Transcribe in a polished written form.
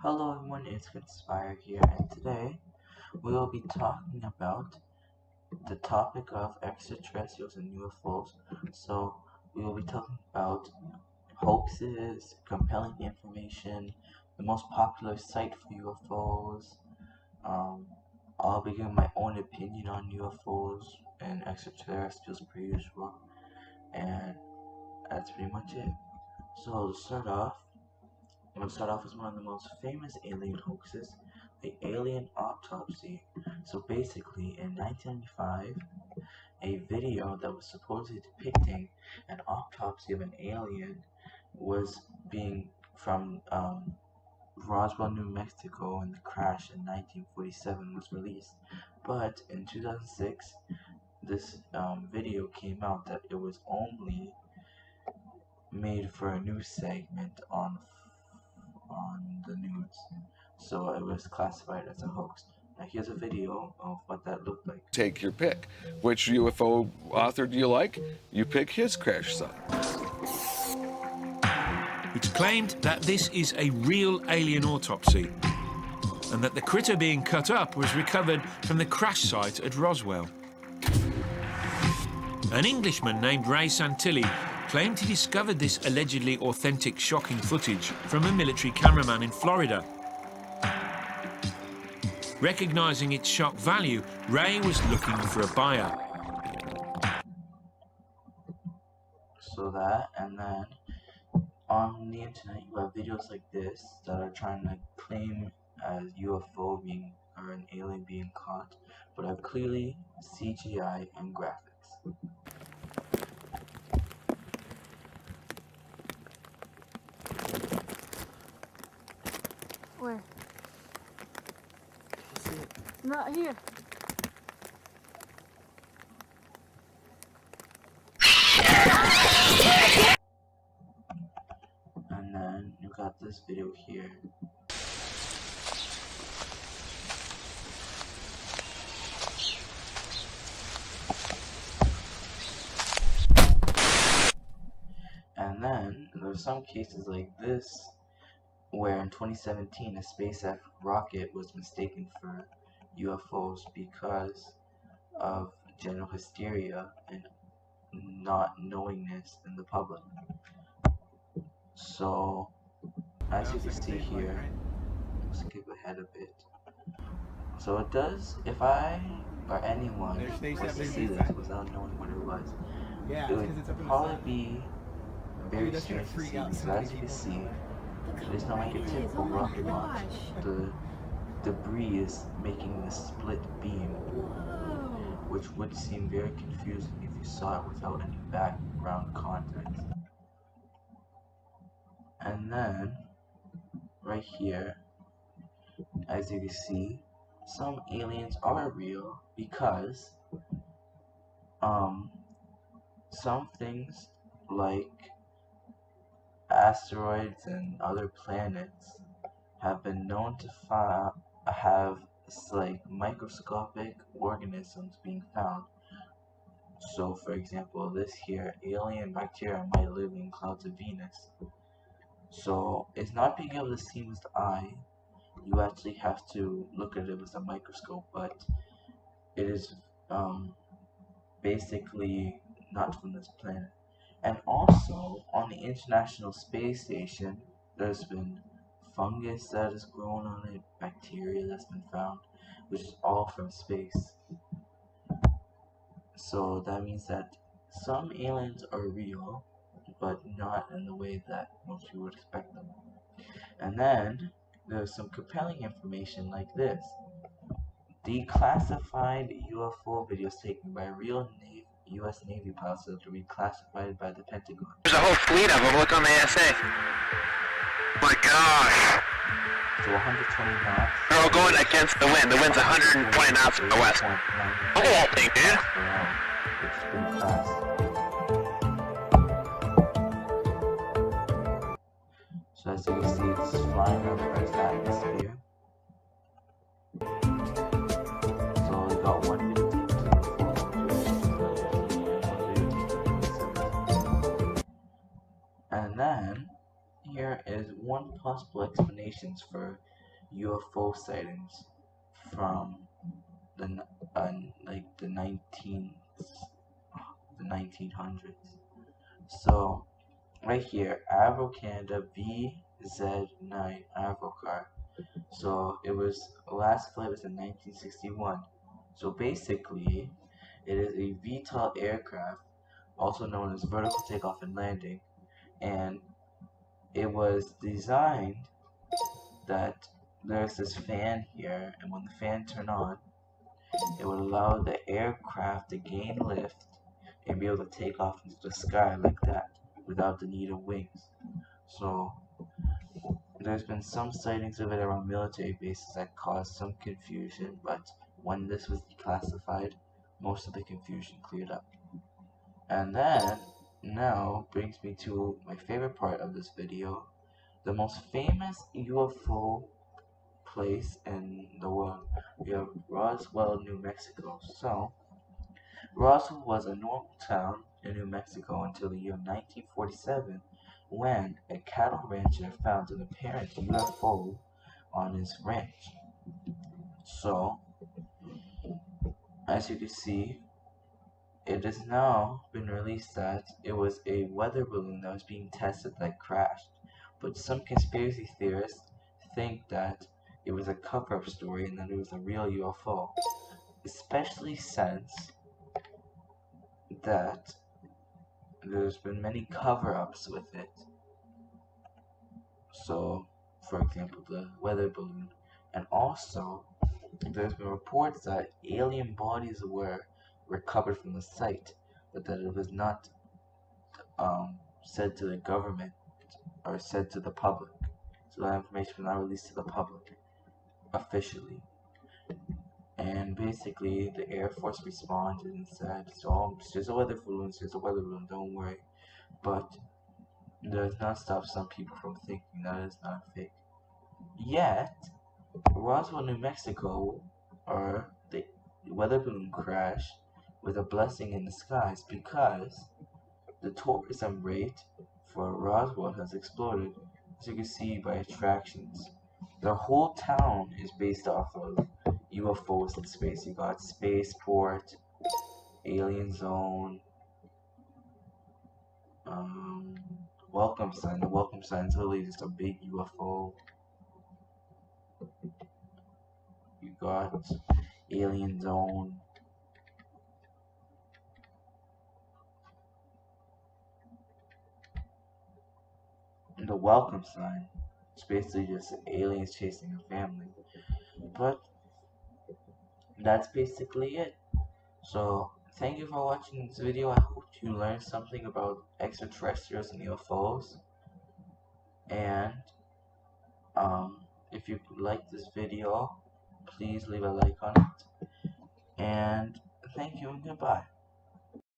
Hello everyone, it's Conspire here, and today we will be talking about the topic of extraterrestrials and UFOs. So we will be talking about hoaxes, compelling information, the most popular site for UFOs. I'll be giving my own opinion on UFOs and extraterrestrials per usual, and that's pretty much it. So to start off, I'm going to start off with one of the most famous alien hoaxes, the alien autopsy. So basically, in 1995, a video that was supposedly depicting an autopsy of an alien was being from Roswell, New Mexico, and the crash in 1947 was released. But in 2006, this video came out that it was only made for a news segment on the news, so it was classified as a hoax. Now here's a video of what that looked like. Take your pick. Which UFO author do you like? You pick his crash site. It's claimed that this is a real alien autopsy and that the critter being cut up was recovered from the crash site at Roswell. An Englishman named Ray Santilli claimed he discovered this allegedly authentic, shocking footage from a military cameraman in Florida. Recognising its shock value, Ray was looking for a buyer. So that, and then on the internet you have videos like this that are trying to claim as UFO being or an alien being caught, but have clearly CGI and graphics. Where? Not here. And then you got this video here. And then there's some cases like this where in 2017 a SpaceX rocket was mistaken for UFOs because of general hysteria and not knowingness in the public. So as you can see here, let's skip ahead a bit. So it does, if I or anyone was to see this without knowing what it was, it would probably be very strange to see, because as you can see, it's not like a typical rocket launch. The debris is making this split beam, which would seem very confusing if you saw it without any background context. And then, right here, as you can see, some aliens are real because some things like asteroids and other planets have been known to have like microscopic organisms being found. So for example, this here, alien bacteria might live in clouds of Venus. So it's not being able to see with the eye, you actually have to look at it with a microscope, but it is basically not from this planet. And also, on the International Space Station, there's been fungus that has grown on it, bacteria that's been found, which is all from space. So that means that some aliens are real, but not in the way that most people would expect them. And then, there's some compelling information like this. Declassified UFO videos taken by real U.S. Navy pilots that are reclassified by the Pentagon. There's a whole fleet of them. Look on the ASA. My gosh. So 120 knots. They're all going against the wind. The wind's 120 knots from the west. Look at that thing, dude. It's pretty fast. So as you can see, it's flying around the Earth's atmosphere. So we got one video taken to the and then here is one possible explanations for UFO sightings from the like the 1900s. So right here, Avro Canada VZ9 Avro car. So it was last flight was in 1961. So basically, it is a VTOL aircraft, also known as vertical takeoff and landing, and it was designed that there's this fan here, and when the fan turned on, it would allow the aircraft to gain lift and be able to take off into the sky like that without the need of wings. So there's been some sightings of it around military bases that caused some confusion, but when this was declassified, most of the confusion cleared up. And then, now, brings me to my favorite part of this video, the most famous UFO place in the world. We have Roswell, New Mexico. So, Roswell was a normal town in New Mexico until the year 1947, when a cattle rancher found an apparent UFO on his ranch. So, as you can see, it has now been released that it was a weather balloon that was being tested that crashed. But some conspiracy theorists think that it was a cover-up story and that it was a real UFO, especially since that there's been many cover-ups with it. So, for example, the weather balloon. And also, there's been reports that alien bodies were recovered from the site, but that it was not said to the government or said to the public. So that information was not released to the public officially. And basically, the Air Force responded and said, "So it's just a weather balloon, it's just a weather balloon, don't worry." But it does not stop some people from thinking that it's not fake. Yet, Roswell, New Mexico, or the weather balloon crash was a blessing in disguise because the tourism rate for Roswell has exploded, as you can see by attractions. The whole town is based off of UFOs in space. You got Spaceport, Alien Zone, Welcome Sign. The Welcome Sign is literally just a big UFO. You got Alien Zone. And the Welcome Sign. It's basically just aliens chasing a family. But that's basically it. So, thank you for watching this video. I hope you learned something about extraterrestrials and UFOs. And, if you like this video, please leave a like on it. And, thank you and goodbye.